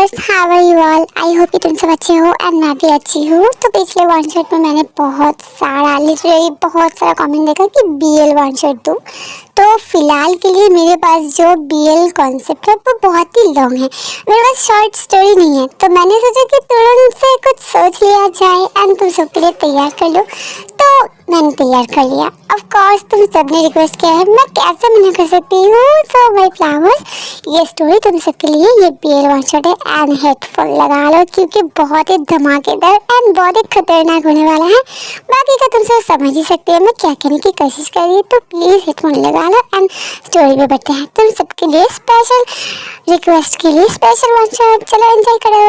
Viewers, how are you all? I hope कि तुम सब अच्छे हो एंड मैं भी अच्छी हूँ। तो पिछले वन शॉट में मैंने बहुत सारा कमेंट देखा कि BL वन शॉट दूँ। तो फिलहाल के लिए मेरे पास जो BL कॉन्सेप्ट है वो बहुत ही लॉन्ग है, मेरे पास शॉर्ट स्टोरी नहीं है। तो मैंने सोचा कि तुरंत से कुछ सोच लिया जाए एंड तुम सबके लिए तैयार कर लो। तो मैंने तैयार कर लिया। ऑफ कोर्स तुम सबने रिक्वेस्ट किया है, मैं कैसे मना कर सकती हूँ। सो माय फ्लावर्स, ये स्टोरी तुम सबके लिए, ये BL वन शॉट है एंड हेडफोन लगा लो क्योंकि बहुत ही धमाकेदार एंड बहुत ही खतरनाक होने वाला है। बाकी का तुम सब समझ ही सकते हैं मैं क्या कहने की कोशिश कर रही हूँ। तो प्लीज़ हेडफोन लगा लो एंड स्टोरी में बढ़ते हैं। तुम सबके लिए स्पेशल रिक्वेस्ट के लिए स्पेशल वन शॉट, चलो एंजॉय करो।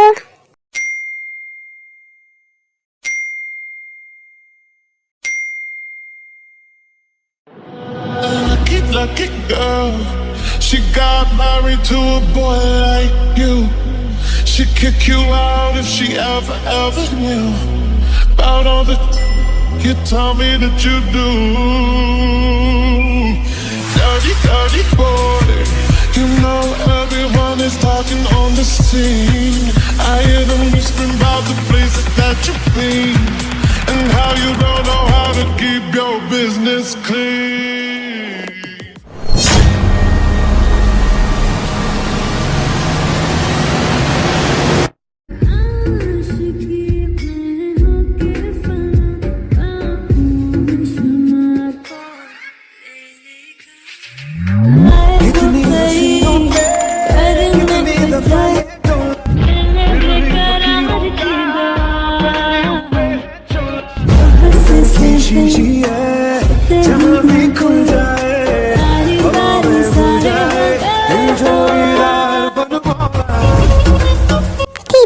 Lucky girl, she got married to a boy like you. She'd kick you out if she ever knew about all the you tell me that you do. Dirty boy, you know everyone is talking on the scene. I hear them whispering about the places that you've been and how you don't know how to keep your business clean.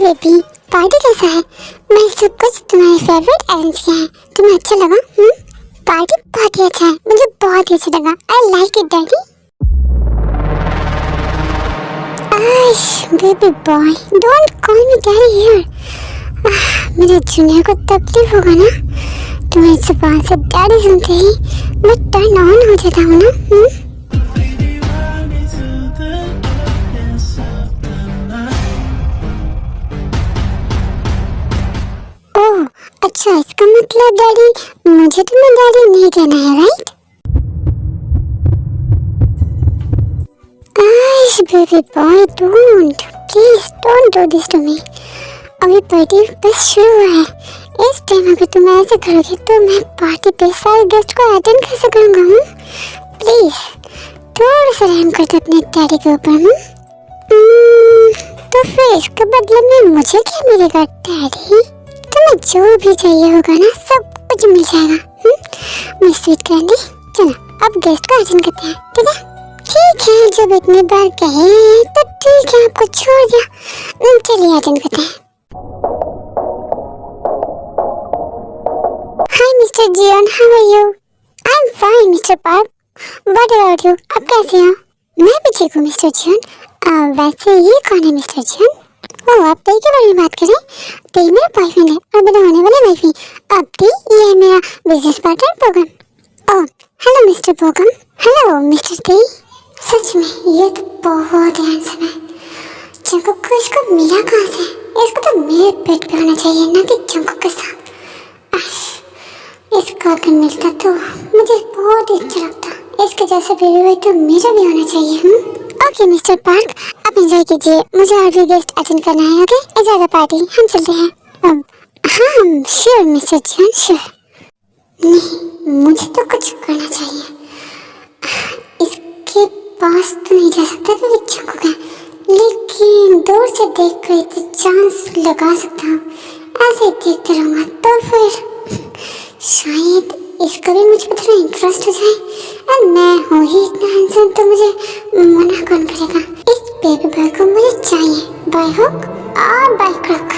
Baby, party कैसा है? मैं सब कुछ तुम्हारे favourite arrange किया है। तुम्हें अच्छा लगा? पार्टी बहुत ही अच्छा है, मुझे बहुत ही अच्छा लगा। I like it daddy. आश baby boy, don't call me daddy here. मेरे जूनियर को तकलीफ होगा ना। तुम्हारी जुबान से डैडी सुनते ही मैं टर्न ऑन हो जाता हूँ ना। अच्छा, इसका मतलब डैडी, मुझे तुम्हें डैडी नहीं कहना है, right? Ash baby boy, don't, please don't do this to me. अभी पार्टी बस शुरू हुआ है। इस टाइम अगर तुम ऐसे करोगे तो मैं पार्टी पे सारे गेस्ट को अटेंड कैसे करूँगा? प्लीज थोड़ा सा रहम कर दो अपने डैडी के ऊपर। तो फिर इसके बदले में मुझे क्या मिलेगा डैडी? तुम्हें जो भी चाहिए होगा ना, सब कुछ मिल जाएगा। मैं स्वीट कैंडी। चलो अब गेस्ट को अटेंड करते हैं, ठीक है? ठीक है, जब इतनी बार कहे तो ठीक है, आपको छोड़ दिया। चलिए अटेंड करते हैं। Hi mister Jeon, how are you? I am fine mister Park, what about you? आप कैसे हो? मैं भी ठीक हूँ मिस्टर जियोन। वैसे ये कौन है मिस्टर जियोन? ओह, आप तेई के बारे में बात करें? तेई मेरा बॉयफ्रेंड है और मेरा होने वाला वाइफ भी। अब तेई, ये है मेरा business partner Pogam. Oh hello mister Pogam. Hello mister Tei. सच में ये तो बहुत हैंडसम है। जंकुक को इसको मिला कहाँ से? इसको तो मेरे पेट पे होना चाहिए, ना कि जंकुक के साथ। इसका अगर मिलता तो मुझे बहुत अच्छा लगता। इसके जैसा बेबी भाई तो मेरा भी होना चाहिए। ओके मिस्टर पार्क, आप एंजॉय कीजिए, मुझे और भी गेस्ट अटेंड करना है। ओके, इजाज़त पार्टी, हम चलते हैं अब। हाँ श्योर मिस्टर जॉन, श्योर। नहीं, मुझे तो कुछ करना चाहिए। इसके पास तो नहीं जा सकता क्योंकि जंकुक है, लेकिन दूर से देख कर तो चांस लगा सकता हूँ। ऐसे ही देखते रहूँगा तो फिर शायद इसका भी मुझ पर थोड़ा इंटरेस्ट हो जाए। और मैं हूँ ही इतना हैंडसम तो मुझे मना कौन करेगा? इस बेबी बॉय को मुझे चाहिए, बाय हुक और बाय क्रुक।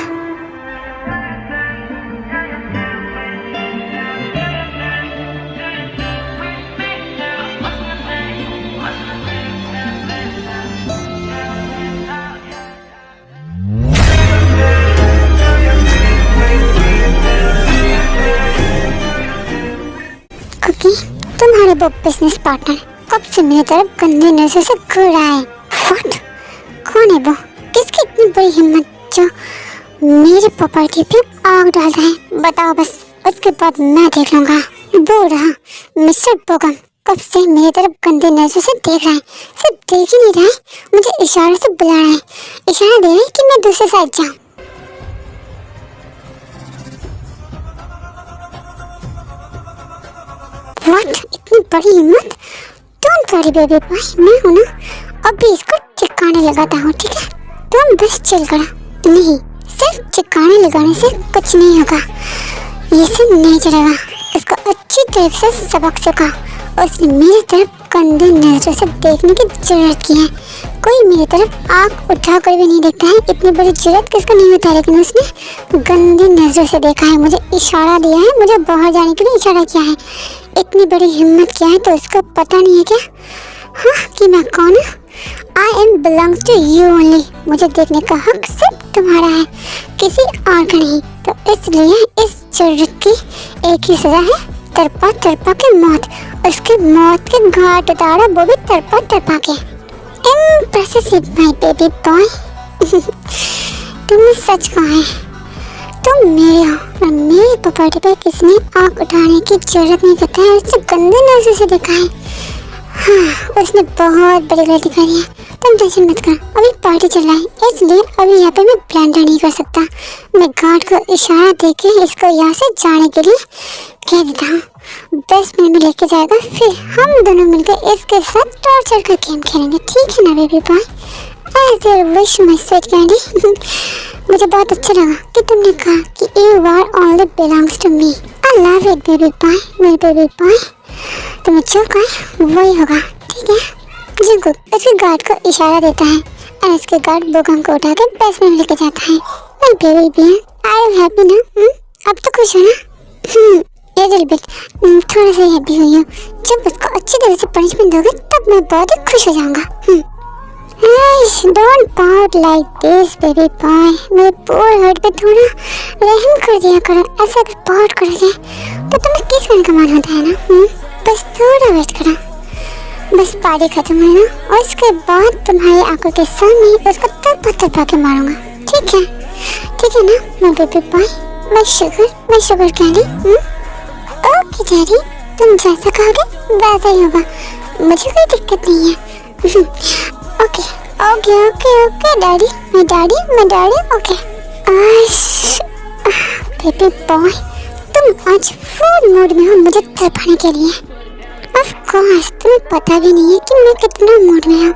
तुम्हारे वो बिजनेस पार्टनर कब से मेरी तरफ गंदी नजर से घूर रहा है। व्हाट? कौन है वो? किसकी इतनी बड़ी हिम्मत जो मेरे प्रॉपर्टी पे आग डालता है। बताओ बस, उसके बाद मैं देख लूंगा। वो रहा मिस्टर बोगम, कब से मेरी तरफ गंदे नजरों से देख रहा है। सिर्फ देख ही नहीं रहा है, मुझे इशारे से बुला रहा है, इशारा दे रहा है कि मैं दूसरे साइड जाऊं। व्हाट, इतनी बड़ी हिम्मत? डोंट वरी बेबी बॉय, मैं हूं ना, अभी इसको चिपकाने लगाता हूँ, ठीक है? तुम बस चिल करो। नहीं, सिर्फ चिपकाने लगाने से कुछ नहीं होगा, ये सब नहीं चलेगा। इसको अच्छी तरह से सबक सिखा। उसने मेरी तरफ गंदे नजरों से देखने की जरूरत की है। कोई मेरी तरफ आँख उठा कर भी नहीं देखता है, इतनी बड़ी जरूरत किसको नहीं होता, लेकिन उसने गंदी नजरों से देखा है, मुझे इशारा दिया है, मुझे बाहर जाने के लिए इशारा किया है। इतनी बड़ी हिम्मत क्या है, तो उसको पता नहीं है क्या हाँ कि मैं कौन हूँ? I am belongs to you only. मुझे देखने का हक सिर्फ तुम्हारा है, किसी और का नहीं। तो इसलिए इस जरूरत की एक ही सजा है, तरपा तरपा के मौत। उसकी मौत के घाट उतारा, वो भी तरपा तरपा के। Impressive my baby boy. तुमने सच कहा है, तुम मेरे हो और मेरी प्रॉपर्टी पे किसने आँख उठाने की जरूरत नहीं करता है। उसने गंदे नजर से देखा है। हाँ, उसने बहुत बड़ी गलती करी है। तुम टेंशन मत कर, अभी पार्टी चल रहा है, इसलिए अभी यहाँ पे मैं ब्लेंडर नहीं कर सकता। मैं गार्ड को इशारा देके इसको यहाँ से जाने के लिए कह देता हूँ। 10 मिनट में लेके जाएगा, फिर हम दोनों मिलकर इसके साथ टॉर्चर का गेम खेलेंगे, ठीक है ना baby boy? As you wish my sweet candy। मुझे बहुत अच्छा लगा कि तुमने कहा कि you are only belongs to me। I love it baby boy, मेरे बेबी बॉय। तुम्हें जो कहा वही होगा, ठीक है? जंगकुक उसके गार्ड को इशारा देता है और उसके गार्ड बोगम को उठा के बेसमेंट में लेके जाता है। My baby bear, are you happy ना? अब तो खुश हो ना? ये little bit, थोड़ा सा हैप्पी हुई हूँ। जब उसको अच्छी तरह से पनिशमेंट दोगे तब मैं बहुत ही खुश हो जाऊँगा। Don't pout like this baby boy। मेरे पोर हर्ट पे थोड़ा रहम कर दिया करो। ऐसा अगर पाउट करोगे तो तुम्हें किस गन का मान होता है ना? बस थोड़ा वेट करो, बस पार्टी खत्म है ना, और उसके बाद तुम्हारी आंखों के सामने उसको तरपा के मारूंगा, ठीक है? ठीक है ना मैं बेबी बॉय? मैं शुगर कैंडी। ओके डैडी, तुम जैसा कहोगे वैसा ही होगा, मुझे कोई दिक्कत नहीं है। Okay okay okay okay daddy, मैं डैडी ओके। बेबी बॉय, तुम आज फुल मूड में हो मुझे तरपाने के लिए। ऑफ कोर्स, तुम्हें पता भी नहीं है कि मैं कितना मूड में हूँ।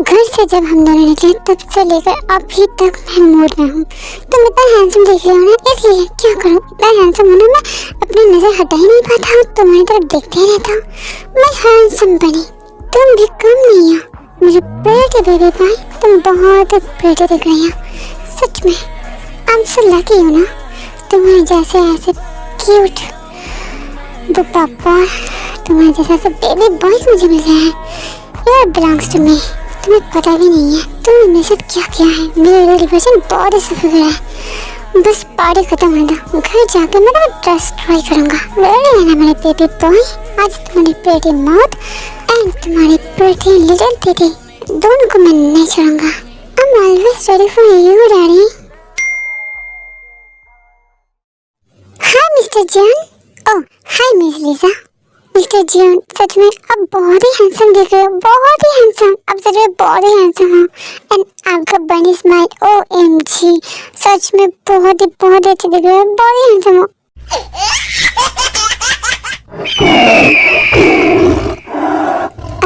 घर से जब हम दोनों निकले तब से लेकर अभी तक मैं मूड में हूँ। तुम इतना हैंडसम देख रहे हो ना, इसलिए क्या करूँ, इतना हैंडसम हूँ ना, मैं अपनी नजर हटा ही नहीं पाता हूँ, तुम्हारी तरफ देखते ही रहता हूँ। मैं हैंडसम बनी, तुम भी कम नहीं हो मेरे प्रेटी बेबी बॉय। तुम बहुत प्रेटी दिख रही हो, सच में। आई एम सो लकी हो ना, तुम्हारे जैसे ऐसे क्यूट वो पापा, तुम्हारे जैसा ऐसे बेबी बॉय मुझे मिल गया है। You belongs to me. तुम्हें पता भी नहीं है तुमने मेरे साथ क्या किया है। मेरा रिलेशन बहुत ही सफल है। बस पार्टी खत्म हो गया, घर जाके मैं तुम्हें ड्रेस ट्राई करूँगा। रेडी है ना मेरे बेबी बॉय? आज तुम्हारी प्रेटी मौत एंड तुम्हारी प्रेटी लिटिल दीदी दोनों को मैं नहीं छोड़ूंगा। I'm always ready for you, Daddy। Hi, Mr. John। Oh, hi, Miss Lisa। Mr. John, सच में अब बहुत ही हैंडसम दिख रहे हो, बहुत ही हैंडसम। अब सच में बहुत ही हैंडसम हो। एंड आपका बनी स्माइल, OMG, सच में बहुत ही अच्छे दिख रहे हो, बहुत ही हैंडसम हो।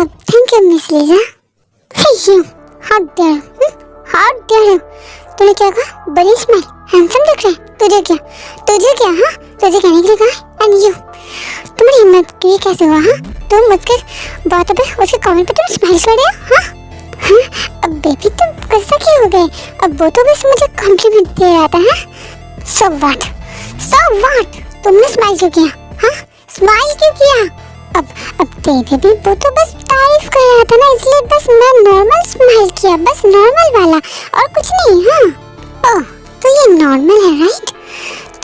अब thank you miss Lisa. Hey you, how dare you. तूने क्या कहा? बड़ी स्माइल, हैंडसम दिख रहा है। तुझे क्या हाँ, तुझे कहने के लिए कहा। एंड यू, तुम्हारी हिम्मत की कैसे हुआ? हाँ, तुम मुझके बातों पे, उसके कमेंट पे तुम स्माइल कर रहे हो? हाँ, अब बेबी तुम गुस्सा क्यों हो गए? अब वो तो बस मुझे कॉम्प्लीमेंट दे रहा था। हाँ, सो व्हाट, तुमने स्माइल क्यों किया? हाँ, स्माइल क्यों किया? अब बेबी भी वो तो बस तारीफ कर रहा था ना, इसलिए बस मैं नॉर्मल स्माइल किया, बस नॉर्मल वाला, और कुछ नहीं। हाँ, ओह, तो ये नॉर्मल है राइट?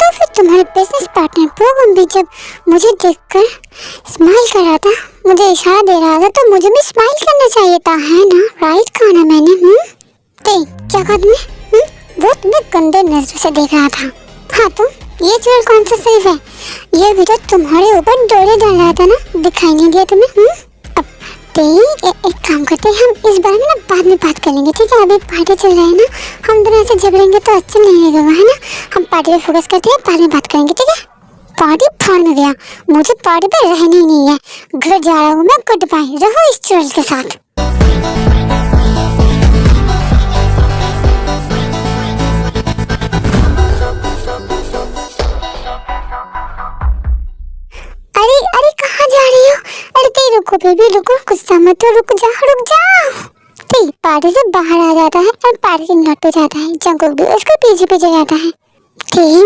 तो फिर तुम्हारे बिजनेस पार्टनर बोगम भी जब मुझे देखकर स्माइल कर रहा था, मुझे इशारा दे रहा था, तो मुझे भी स्माइल करना चाहिए था, है ना? राइट कहा ना मैंने? क्या कहा तुमने? वो तुम्हें गंदे नजरों से देख रहा था। हाँ तो ये चुड़ैल कौन सा सेफ है? ये भी तो तुम्हारे ऊपर डोरे डाल रहा था ना, दिखाई नहीं दिया तुम्हें? अब एक काम करते हैं, हम इस बारे में ना बाद में बात कर लेंगे, ठीक है? अभी पार्टी चल रहा है ना, हम दोनों ऐसे झगड़ेंगे तो अच्छा नहीं लगेगा, है ना? हम पार्टी पे फोकस करते हैं, बाद में बात करेंगे, ठीक है? पार्टी फोड़ में गया, मुझे पार्टी पे रहना ही नहीं है, घर जा रहा हूँ मैं, गुड बाय, रहो इस चुड़ैल के साथ। अरे अरे कहाँ जा रही हो? अरे रुको बेबी रुको, गुस्सा मत हो, रुक जाओ। पार्टी से बाहर आ जाता है और पार्टी के नट पे जाता है, जंगल भी उसके पीछे पीछे जाता है।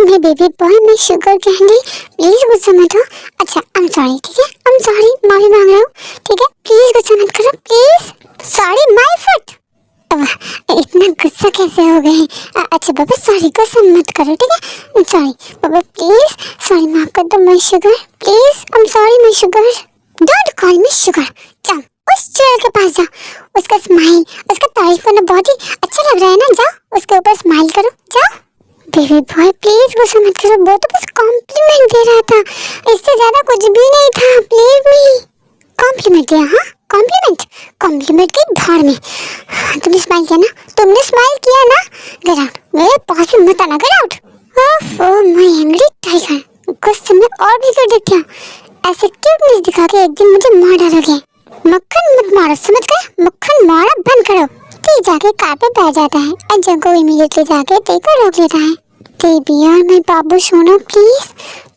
मैं बेबी बॉय, मैं शुगर कैंडी, प्लीज गुस्सा मत हो। अच्छा आई एम सॉरी, ठीक है? आई एम सॉरी, माफी मांग रहा हूँ, ठीक है? प्लीज गुस्सा मत करो, प्लीज। Sorry my foot. इतना गुस्सा कैसे हो गए? अच्छा बाबा सॉरी, गुस्सा मत करो, ठीक है? सॉरी बाबा, प्लीज सॉरी, माफ कर दो my sugar, please. I am sorry my sugar, don't call me sugar. जाओ उस चुड़ैल के पास जाओ, उसका स्माइल, उसका तारीफ करना बहुत ही अच्छा लग रहा है ना, जाओ उसके ऊपर स्माइल करो, जाओ। बेबी बॉय प्लीज गुस्सा मत करो, वो तो बस कॉम्प्लीमेंट दे रहा था, इससे ज्यादा कुछ भी नहीं था, प्लीज मी। कॉम्प्लीमेंट दिया? हाँ कॉम्प्लीमेंट की भाड़ में। तुमने स्माइल किया ना, तुमने स्माइल किया ना, गेट आउट, मेरे पास में मत आना, get out. Oh my angry tiger, गुस्से में और भी कर देते हैं, ऐसे क्यूटनेस दिखा के एक दिन मुझे मार डालोगे। मक्खन मत मारो, समझ गए? मक्खन मारा बंद करो। ते जाके कार पे बैठ जाता है और जंगो इमीडिएटली जाके ते को रोक लेता है। ते भी और मैं बाबू सोनो प्लीज,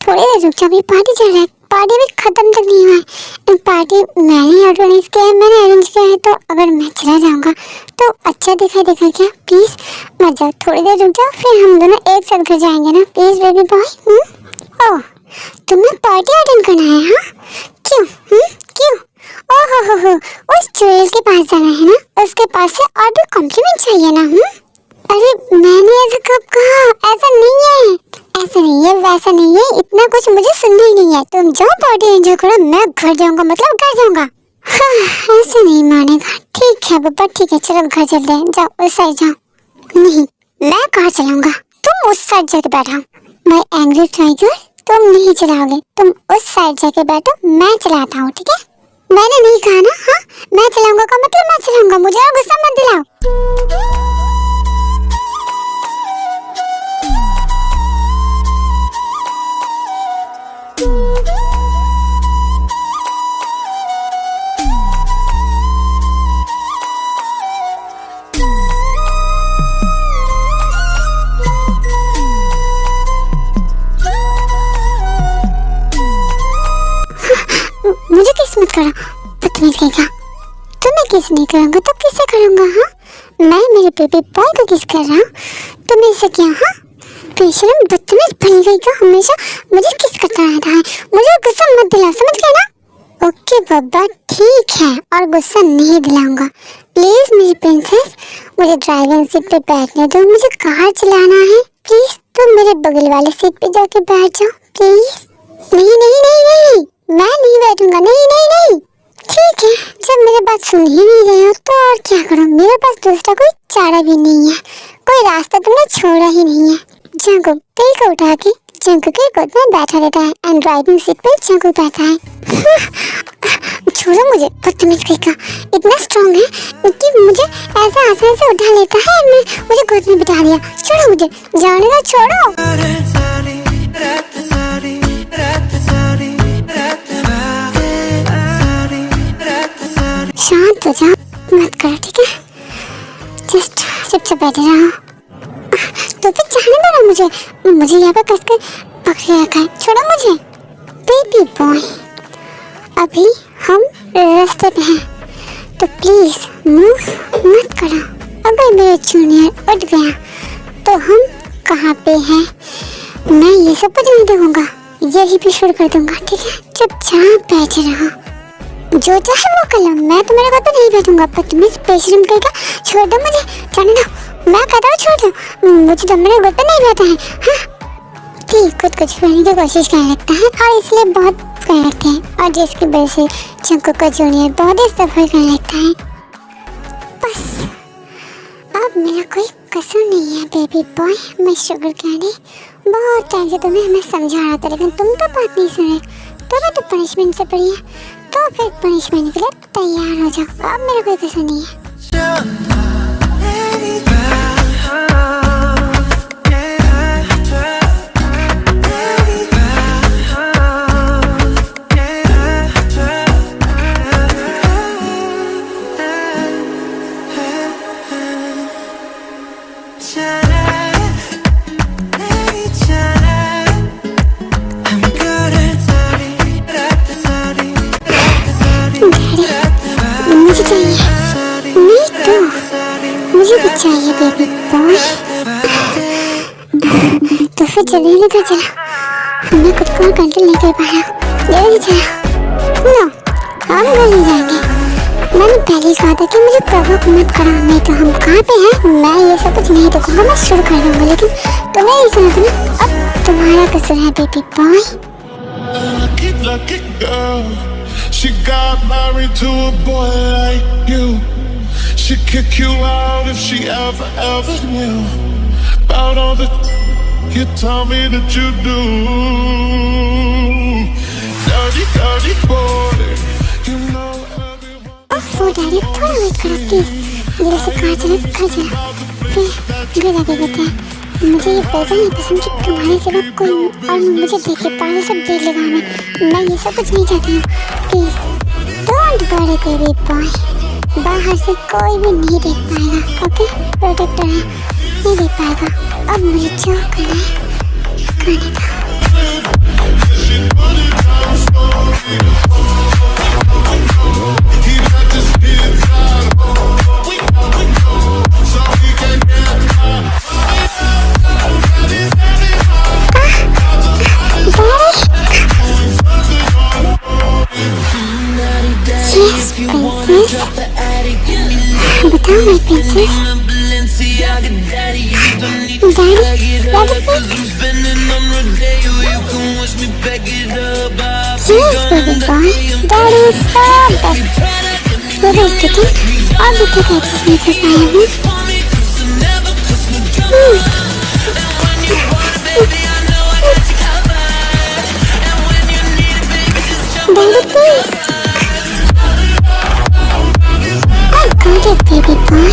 थोड़ी देर रुक जाओ, पार्टी चल रहा है, पार्टी भी खत्म तक नहीं हुआ है। पार्टी मैंने ऑर्गेनाइज किया है, मैंने अरेंज किया है, तो अगर मैं चला जाऊंगा तो अच्छा दिखाई देगा क्या? प्लीज मत जाओ, थोड़ी देर रुक जाओ, फिर हम दोनों एक साथ घर जाएंगे ना, प्लीज बेबी बॉय। ओह तुम्हें पार्टी अटेंड करना है? हाँ क्यों? क्यों? ओहो उस चुड़ैल के पास जाना है ना, उसके पास से और भी कॉम्प्लीमेंट चाहिए ना? अरे मैंने ऐसा कब कहा? ऐसा नहीं है, वैसा नहीं है, इतना कुछ मुझे सुनना ही नहीं है। तुम जाओ पार्टी एंजॉय करो, मैं घर जाऊंगा, मतलब घर जाऊंगा। हाँ ऐसे नहीं मानेगा, ठीक है पापा, ठीक है, चलो घर चलते हैं, जाओ उस साइड जाओ। नहीं मैं कार चलाऊंगा, तुम उस साइड जाके बैठो। माय एंग्री टाइगर, तुम नहीं चलाओगे, तुम उस साइड जाके बैठो, मैं चलाता हूँ, ठीक है? मैंने नहीं कहा ना, हाँ मैं चलाऊंगा का मतलब मैं चलाऊंगा, मुझे और गुस्सा मत दिलाओ। मुझे किस मत करो, बदतमीज कहेगा। तुम्हें किस नहीं करूंगा तो किससे करूंगा? हाँ मैं मेरे बेबी बॉय को किस कर रहा हूँ, तुमने इसे किया? हाँ बेशरम बदतमीज बन गई का, हमेशा मुझे किस करता रहता है, मुझे गुस्सा मत दिला, समझ गए ना? ओके बाबा ठीक है, और गुस्सा नहीं दिलाऊंगा। प्लीज मेरी प्रिंसेस, मुझे ड्राइविंग सीट पे बैठने दो, मुझे कार चलाना है, प्लीज तुम मेरे बगल वाले सीट पे जाके बैठ जाओ प्लीज। नहीं नहीं नहीं नहीं, मैं नहीं बैठूंगा, नहीं। ठीक है, जब मेरी बात सुन ही नहीं रहे हो तो और क्या करूं, मेरे पास दूसरा कोई चारा भी नहीं है, कोई रास्ता तुमने छोड़ा ही नहीं है। जंगू तेल को उठा के जंगू के गोद में बैठा रहता है एंड ड्राइविंग सीट पे जंगू बैठा है। छोड़ो मुझे, बदतमीज कहेगा, इतना स्ट्रॉन्ग है कि मुझे ऐसा आसानी से उठा लेता है, मुझे गोद में बिठा दिया। छोड़ो मुझे, जाने दो, छोड़ो। शांत हो जाओ, मत करो, ठीक है? जस्ट चुपचाप बैठे रहो। तो फिर जाने दो ना मुझे यहाँ पे कसकर पकड़े रखा है, छोड़ो मुझे। बेबी बॉय अभी हम रास्ते पे हैं, तो प्लीज मूव मत करो। अगर मेरा जूनियर उठ गया तो हम कहाँ पे हैं, मैं ये सब कुछ नहीं देखूंगा, यही भी शुरू कर दूंगा, ठीक है? चुपचाप बैठे रहो, जो चाहे वो कर लो, मैं तुम्हारे घर पे नहीं बैठूंगा। पर तुम्हें बेशरम कहेगा, छोड़ दो मुझे, जाने दो, मैं कहता हूँ छोड़ दो, मुझे तो मेरे घर पे नहीं बैठा है। हाँ ठीक, खुद को छुड़ाने की कोशिश करने लगता है और इसलिए बहुत करने लगते हैं, और जिसकी वजह से जंगू का जूनियर बहुत ही सफर करने लगता है। बस अब मेरा कोई कसूर नहीं है बेबी बॉय, मैं शुगर कैंडी। बहुत टाइम से तुम्हें मैं समझा रहा था लेकिन तुम तो बात नहीं सुन रहे। तुम्हें तो पनिशमेंट से पड़ी है, तो फिर पनिशमेंट के लिए तैयार हो जाओ। अब मेरा कोई कसूर नहीं है। मुझे चाहिए, मुझे भी चाहिए बेबी बॉय। तो फिर जल्दी निकल चला, मैं खुद को कंट्रोल नहीं कर पा रहा। जल्दी चला। नो, हम घर नहीं जाएंगे। मैंने पहले कहा था कि मुझे प्रवोक मत करो। नहीं तो हम कहाँ पे हैं, मैं ये सब कुछ नहीं देखूंगा, मैं शुरू कर दूंगा। लेकिन तुम्हें ये सुना था ना, अब तुम्हारा कसूर है baby boy. Lucky girl, she got married to a boy like you. She'd kick you out if she ever knew about all the you tell me that you do. Dirty boy, you know everyone. Oh daddy, थोड़ा wait करो please. मेरे से car चला तो car चला, फिर आगे बढ़ते हैं। मुझे ये बिल्कुल नहीं पसंद कि तुम्हारे सिवा कोई और मुझे देखे, पागल सब देख लेगा हमें। मैं ये सब कुछ नहीं चाहती हूँ। Please don't worry baby boy, बाहर से कोई भी नहीं देख पाएगा। ओके, प्रोटेक्टर है, नहीं देख पाएगा। अब मुझे जो करना है करने दो। बताओ मेरी princess. Yes, baby boy. Daddy is so best. वो देखते थे और भी क्या एक्सेस नहीं कर पाया हूँ। Daddy please. I got it, baby boy.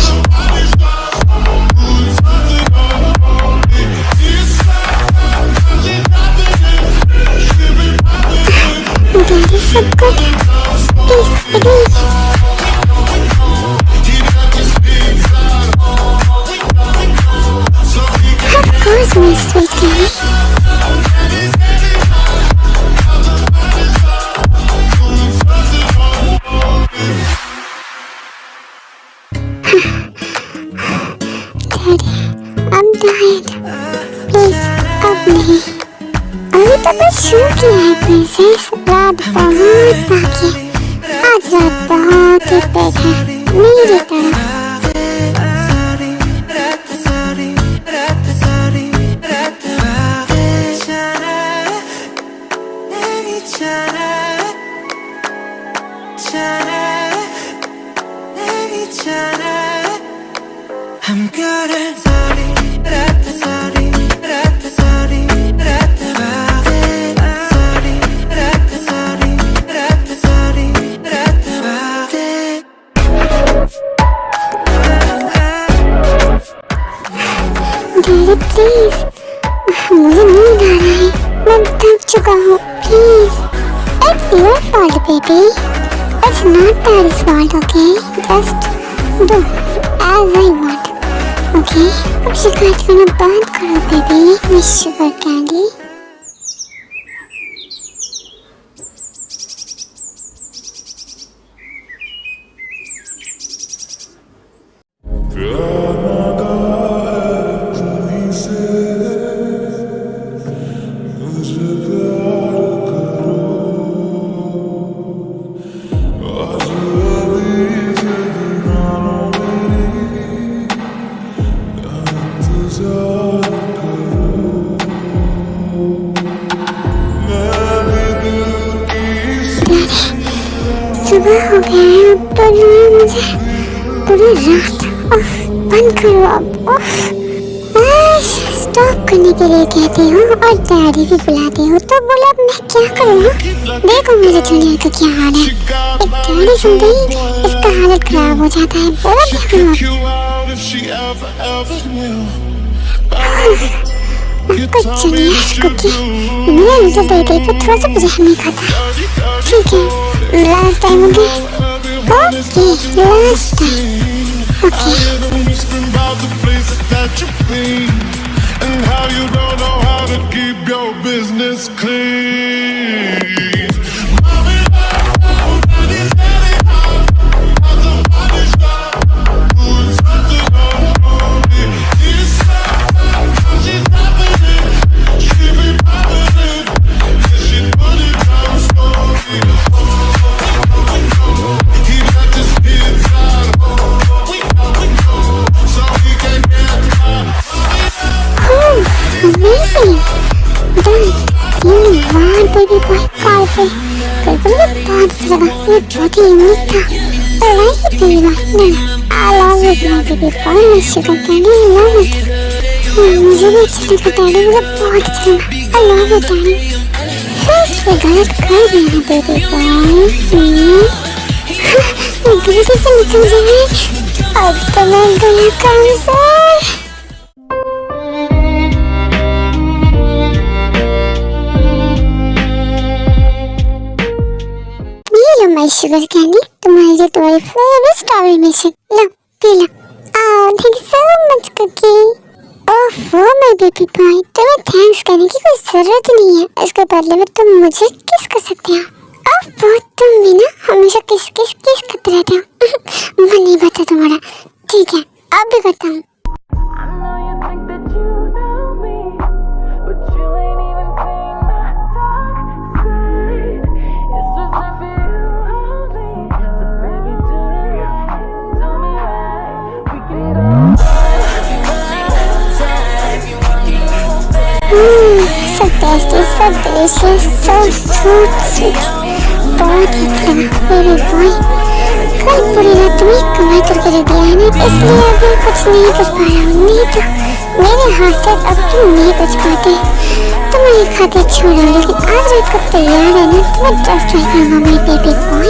Daddy, so good. Please, please. Of course, my sweet Daddy. I'm tired. Please, अब नहीं। अभी तो बस शुरू किया है प्रिंसेस। रात बहुत बाकी है। आज रात बहुत ही तेज है मेरी तरफ। I'm good at daddy please, मुझे नींद आ रही है, मैं थक चुका हूँ। Please, it's your fault baby, it's not daddy's fault. Okay, just do as I want. Okay, अब शिकायत करना बंद करो बेबी, मिस शुगर कैंडी। सुबह हो गया है, अब तो मुझे पूरी रात बंद करो अब। स्टॉप करने के लिए कहते हो और डैडी भी बुलाते हो, तो बोला अब मैं क्या करूँ? देखो मेरे जूनियर का क्या हाल है, एक डैडी सुनते ही इसका हालत खराब हो जाता है। बोला क्या करूँ? कुछ जूनियर को क्या मेरा लिटिल बेबी को थोड़ा सा कुछ नहीं खाता। ठीक है, लास्ट टाइम हो गया। Okay, last time. And how you don't know how to keep your business clean. Baby boy call पे मुझे बहुत अच्छा लगा, ये बहुत ही यूनिक था। I like it baby boy, I love it baby boy, मैं sugar candy I love it। मुझे भी अच्छा लगा डैडी, मुझे बहुत अच्छा लगा, I love it daddy. First मैं गलत कर रही हूँ बेबी बॉय, गलती से निकल जाए अब तो मैं गलत काम से। माय शुगर कैंडी, तुम्हारे लिए तुम्हारी फेवरेट स्ट्रॉबेरी मिल्कशेक, लो पी लो। Thank you so much cookie. Oh my baby boy, तुम्हें थैंक्स करने की कोई जरूरत नहीं है, इसके बदले में तुम मुझे किस कर सकते हो। ओह तुम भी ना हमेशा किस करते रहते हो। मन नहीं बता तुम्हारा, ठीक है अब भी करता हूँ। So tasty, so delicious, so sweet, बहुत ही अच्छा लगा बेबी बॉय। कल पूरी रात तुम्हें कमाई करके दे दिया है ना, इसलिए अभी कुछ नहीं कर पा रहा हूँ, नहीं तो मेरे हाथ से अब तुम नहीं बच पाते। तुम्हारी खातिर छोड़ो, लेकिन आज रात को तैयार है ना, तुम्हें जस्ट ट्राई करूँगा मेरे बेबी बॉय।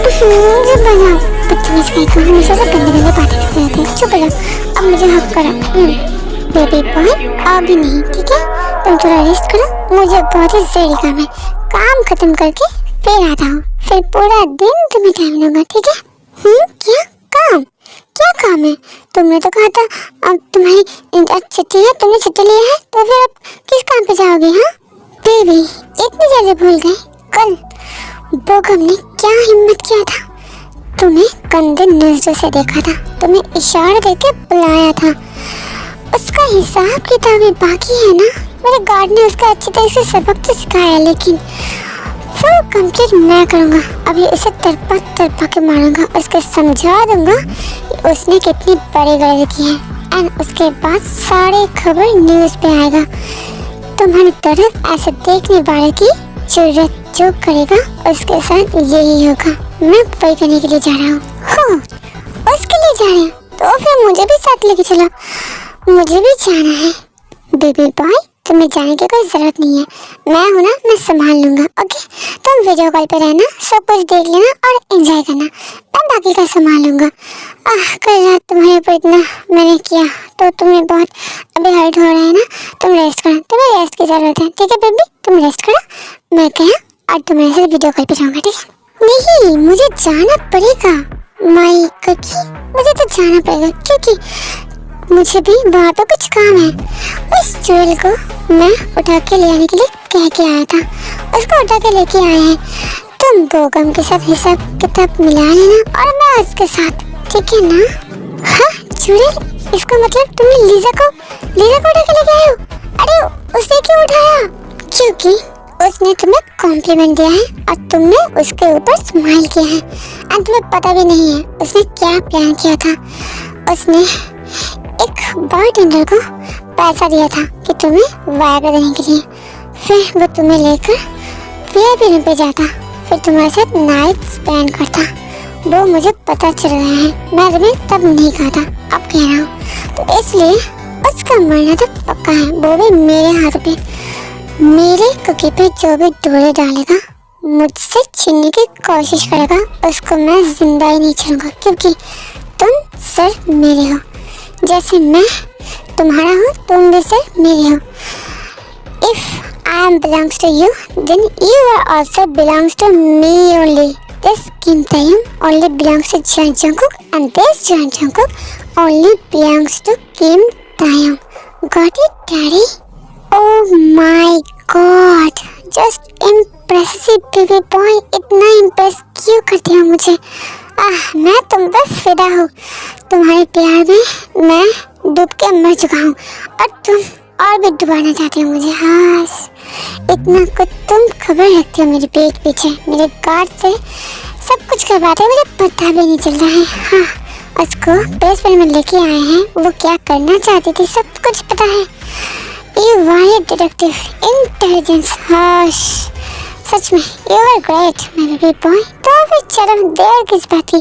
मुझे बनाओ बदतमीज कहीं को, हमेशा से गंदे बातें करते रहते हैं। चुप रहो, अब मुझे हक करो बेबी बॉय। अभी नहीं, ठीक है तुम थोड़ा रेस्ट करो, मुझे बहुत ही जरूरी काम है, काम खत्म करके फिर आता हूँ, फिर पूरा दिन तुम्हें टाइम दूंगा, ठीक है? क्या काम है? तुमने तो कहा था अब तुम्हारी चिट्ठी है, तुमने चिट्ठी लिया है, तो फिर अब किस काम पे जाओगे? हाँ बेबी, इतनी जल्दी भूल गए? कल बोगम ने क्या हिम्मत किया था, तुम्हें गंदे नजरों से देखा था, तुम्हें इशारा देके बुलाया था, उसका हिसाब किताब भी बाकी है ना। मेरे गार्ड ने उसका अच्छी तरह से सबक तो सिखाया, लेकिन सब कंप्लीट मैं करूँगा। अभी उसे तरपा के मारूंगा, उसके समझा दूंगा कि उसने कितनी बड़ी गलती की है, एंड उसके बाद सारे खबर न्यूज़ पे आएगा। तुम्हारी तरफ ऐसे देखने वाले की जरूरत जो करेगा उसके साथ यही होगा। मैं वही करने के लिए जा रहा हूँ। उसके लिए जा रहे हैं तो फिर मुझे भी साथ लेके चलो, मुझे भी जाना है। बेबी बॉय तुम्हें जाने की कोई जरूरत नहीं है, मैं हूं ना, मैं संभाल लूंगा। ओके तुम वीडियो कॉल पे रहना, सब कुछ देख लेना और एंजॉय करना, मैं बाकी का संभाल लूंगा। कल रात तुम्हारे ऊपर इतना मैंने किया तो तुम्हें बहुत अभी हर्ट हो रहा है ना, तुम रेस्ट करो, तुम्हें रेस्ट की जरूरत है, ठीक है बेबी तुम रेस्ट करो, मैं कहा और तुम्हारे साथ वीडियो कॉल पे जाऊँगा, ठीक है? नहीं मुझे जाना पड़ेगा माई कुकी, मुझे तो जाना पड़ेगा क्योंकि मुझे भी वहाँ पे कुछ काम है। उस चूल को मैं उठा के ले आने के लिए कह के आया था, उसको उठा के लेके आए हैं। तुम बोगम के साथ हिसाब किताब मिला लेना और मैं उसके साथ, ठीक है ना? हाँ चूड़े, इसका मतलब तुमने लीजा को उठा के लेके आए हो? अरे उसे क्यों उठाया? क्योंकि उसने तुम्हें कॉम्प्लीमेंट दिया है और तुमने उसके ऊपर स्माइल किया है, और तुम्हें पता भी नहीं है उसने क्या प्लान किया था। उसने एक बारटेंडर को पैसा दिया था कि तुम्हें वायगा देने के लिए, फिर वो तुम्हें लेकर वीआईपी रूम पे जाता, फिर तुम्हारे साथ नाइट स्पेंड करता। वो मुझे पता चल रहा है, मैं तुम्हें तब नहीं कहा था, अब कह रहा हूँ, तो इसलिए उसका मरना तो पक्का है, वो भी मेरे हाथ पे। मेरे कुकी पे जो भी डोरे डालेगा, मुझसे छीनने की कोशिश करेगा, उसको मैं जिंदा ही नहीं छोड़ूंगा, क्योंकि तुम सिर्फ मेरे हो। जैसे मैं तुम्हारा हूँ, तुम भी सिर्फ मेरे हो। If I am belongs to you, then you are also belongs to me only. This Kim Taeyong only belongs to Jang Jungkook, and this Jang Jungkook only belongs to Kim Taeyong. Got it, Daddy? Oh my God! Just impressive baby boy. इतना impress क्यों करते हो मुझे? मैं तुम पे फिदा हूँ। तुम्हारे प्यार में मैं डूब के मर चुका हूँ, और तुम और भी डुबाना चाहते हो मुझे। हाँ, इतना कुछ तुम खबर रखते हो मेरे पेट पीछे, मेरे गार्ड से सब कुछ करवाते हो, मुझे पता भी नहीं चल रहा है। हाँ, उसको बेसमेंट में लेके आए हैं, वो क्या करना चाहती थी सब कुछ पता है। You are detective intelligence. हाँ, सच में you are great my baby boy. तो फिर चलो देर किस बात की,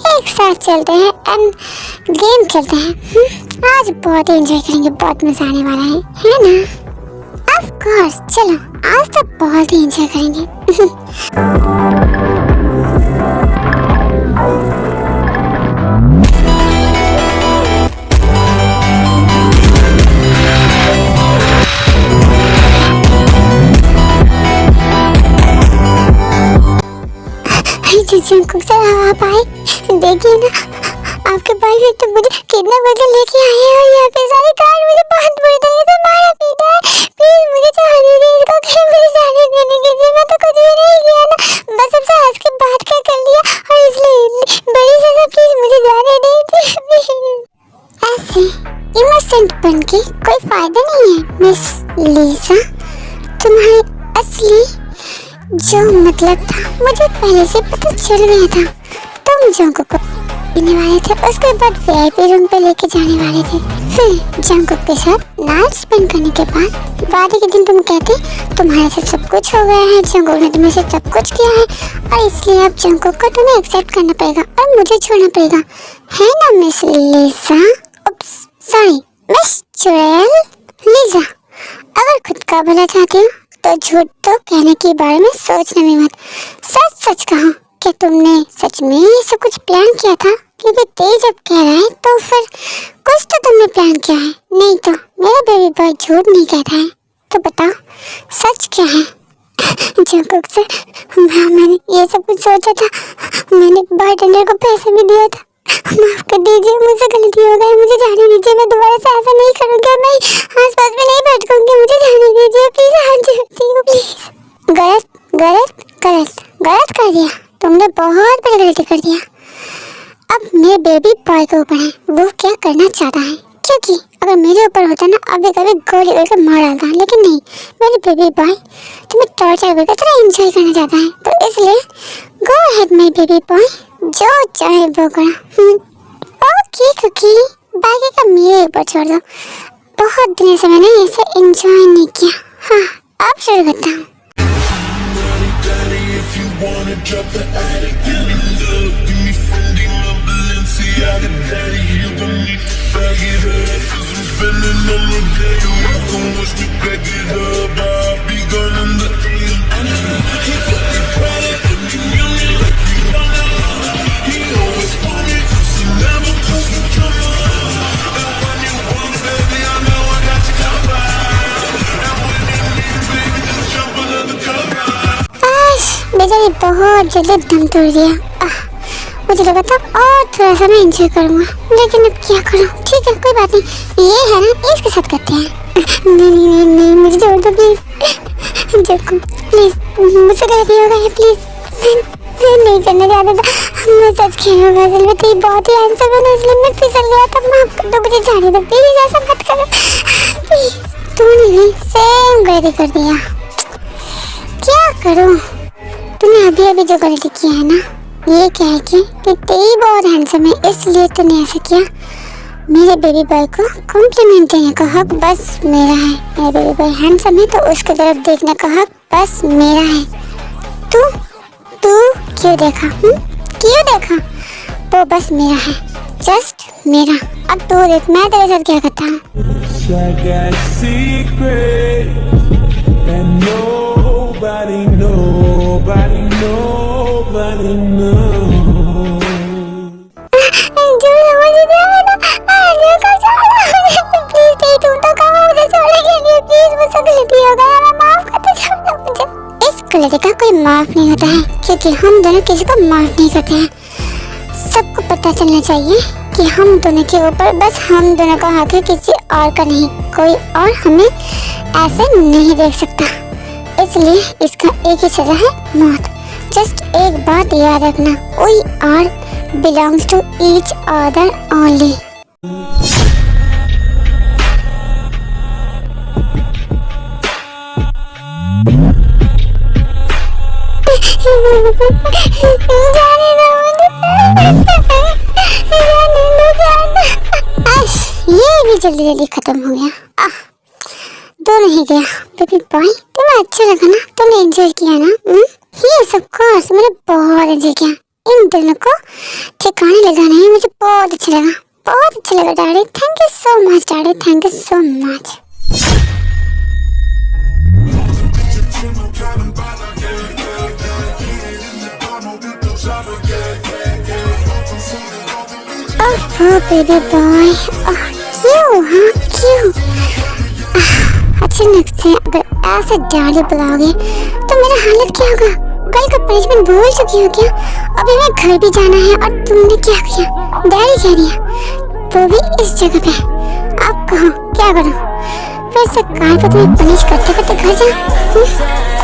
एक साथ चलते हैं एंड गेम खेलते हैं। आज बहुत ही एंजॉय करेंगे, बहुत मजा आने वाला है ना? ऑफ कोर्स, चलो आज तो बहुत ही एंजॉय करेंगे। जंकुक सर, आप आए, देखिए ना आपके भाई भी तो मुझे कितना बदल लेके आए हैं, और यहाँ पे सारे कार मुझे बहुत बुरी तरीके से मारा पीटा है। प्लीज मुझे जाने दीजिए, इसको कहीं मुझे जाने देने कीजिए, मैं तो कुछ भी नहीं किया ना, बस सबसे हंस के बात कर लिया, और इसलिए बड़ी सजा, प्लीज मुझे जाने दीजिए। ऐसे इनोसेंट बन के कोई फायदा नहीं है मिस लीसा। तुम्हारे असली जो मतलब था मुझे पहले से पता चल गया था। तुम जंकुक को पीने वाले थे, उसके बाद वीआईपी रूम पे लेके जाने वाले थे। फिर जंकुक के साथ नाइट स्पेंड करने के बाद वादे के दिन तुम कहते तुम्हारे साथ सब कुछ हो गया है, जंकुक ने तुम्हें से सब कुछ किया है, और इसलिए अब जंकुक को तुम्हें एक्सेप्ट करना पड़ेगा और मुझे छोड़ना पड़ेगा, है ना मिस लीसा? सॉरी मिस चुड़ैल लीसा। अगर खुद का भला चाहती हो तो झूठ तो कहने के बारे में सोचना भी मत। सच सच कहो कि तुमने सच में ये सब कुछ प्लान किया था, क्योंकि तेज जब कह रहा है तो फिर कुछ तो तुमने प्लान किया है, नहीं तो मेरा बेबी बॉय झूठ नहीं कहता है। तो बताओ सच क्या है? जंकुक से मैंने ये सब कुछ सोचा था, मैंने बारटेंडर को पैसे भी दिया था। माफ कर दीजिए, मुझसे गलती हो गई, मुझे जाने दीजिए, मैं दोबारा से ऐसा नहीं करूँगी, मैं आसपास में नहीं भटकूंगी, मुझे जाने दीजिए प्लीज, हाथ जोड़ती हूँ प्लीज। गलत गलत गलत गलत कर दिया तुमने, बहुत बड़ी गलती कर दिया। अब मेरे बेबी बॉय के ऊपर है वो क्या करना चाहता है, क्योंकि अगर मेरे ऊपर होता ना अभी कभी गोली करके मार डालता, लेकिन नहीं, मेरे बेबी बॉय तुम्हें टॉर्चर करके थोड़ा एंजॉय करना चाहता है, तो इसलिए go ahead my baby boy, जो चाहे वो करो। ओके कुकी, बाकी का मेरे ऊपर छोड़ दो, बहुत दिनों से मैंने इसे एंजॉय नहीं किया। हाँ, अब शुरू करता हूँ। बेचारी बहुत जल्दी दम तोड़ दिया। मुझे लगा था और थोड़ा सा मैं एंजॉय करूँगा, लेकिन अब क्या करूँ? ठीक है कोई बात नहीं, ये है ना इसके साथ करते हैं। नहीं नहीं नहीं नहीं, मुझे छोड़ दो प्लीज, जंकुक प्लीज, मुझसे गलती हो गई है प्लीज, मैं नहीं करना चाहता था, मैं सच खेल रहा हूँ, असल में तो बहुत ही हैंडसम है ना, इसलिए मैं फिसल गया था, माफ कर दो, मुझे जाने दो प्लीज, ऐसा मत करो प्लीज। तूने भी सेम गलती कर दिया, क्या करूँ? तूने अभी अभी जो गलती की है ना, ये क्या है कि तेरी बहुत हैंडसम है इसलिए तूने ऐसा किया। मेरे बेबी बॉय को कॉम्प्लीमेंट देने का हक बस मेरा है। मेरा बेबी बॉय हैंडसम है तो उसकी तरफ देखने का हक बस मेरा है। तू क्यों देखा? क्यों देखा? वो बस मेरा है, जस्ट मेरा। अब तू देख मैं तेरे साथ क्या करता हूँ। I got a secret that nobody knows. गलती का कोई माफ नहीं होता है, क्योंकि हम दोनों किसी को माफ नहीं करते हैं। सबको पता चलना चाहिए कि हम दोनों के ऊपर बस हम दोनों का हक है, किसी और का नहीं। कोई और हमें ऐसे नहीं देख सकता, इसलिए इसका एक ही सजा है, मौत। जस्ट एक बात याद रखना, we are belongs to each other only. ये भी जल्दी जल्दी खत्म हो गया। दोनों ही गया। बेबी बॉय तुम्हें अच्छा लगा ना, तुमने एंजॉय किया ना? यस ऑफ कोर्स, मैंने बहुत एंजॉय किया। इन दोनों को ठिकाने लगाना है, मुझे बहुत अच्छा लगा, बहुत अच्छा लगा daddy. Thank you so much daddy, thank you so much. Oh baby boy, क्यों? हाँ क्यों? अचानक से अगर ऐसे डैडी बुलाओगे तो मेरा हालत क्या होगा? कल का पनिशमेंट भूल चुकी हो क्या? अभी मैं घर भी जाना है और तुमने क्या किया? डैडी कह दिया, वो भी इस जगह पे। अब कहो क्या करूं? फिर से कार पे तुम्हें पनिश करते करते घर जाऊं?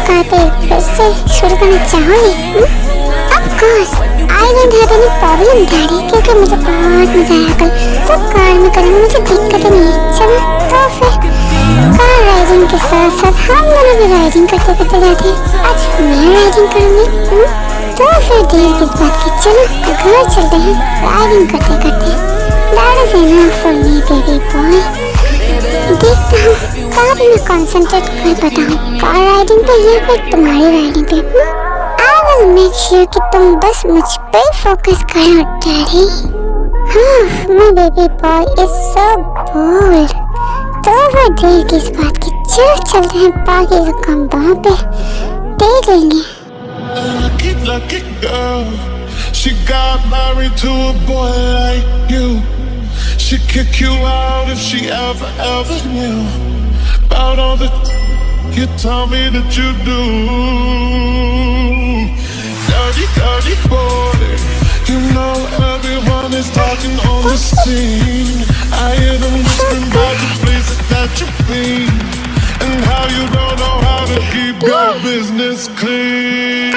कार पे फिर से शुरू करना चाहोगे? Of course, I don't have any problem, Daddy, क्योंकि मुझे बहुत मजा आया कल, तो कार में करूँगा, मुझे दिक्कत नहीं है। चलो तो फिर कार राइडिंग के साथ साथ हम दोनों भी राइडिंग करते करते जाते हैं। आज मैं राइडिंग करूँगी, तो फिर देर किस बात की, चलो घर चलते हैं राइडिंग करते करते। That is enough for me, baby boy। देखता हूँ कब मैं कंसंट्रेट कर पाता हूँ, कार राइडिंग पे या फिर तुम्हारी राइडिंग पे। मेक श्योर कि तुम बस मुझ पे फोकस करो डैडी। हाँ, my baby boy is so bold। तो वो देर किस बात की, चलो चलते हैं, बाकी का काम वहाँ पे देख लेंगे। Lucky girl, she got married to a boy like you. She'd kick you out if she ever knew about all the you tell me that you do. Dirty boy, you know everyone is talking on the scene. I hear them whispering about the places that you've been and how you don't know how to keep your business clean.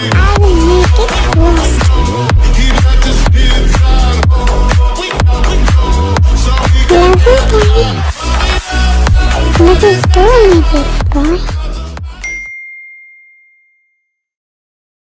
I will make it worse। Love you, Daddy। Love you too, my baby boy।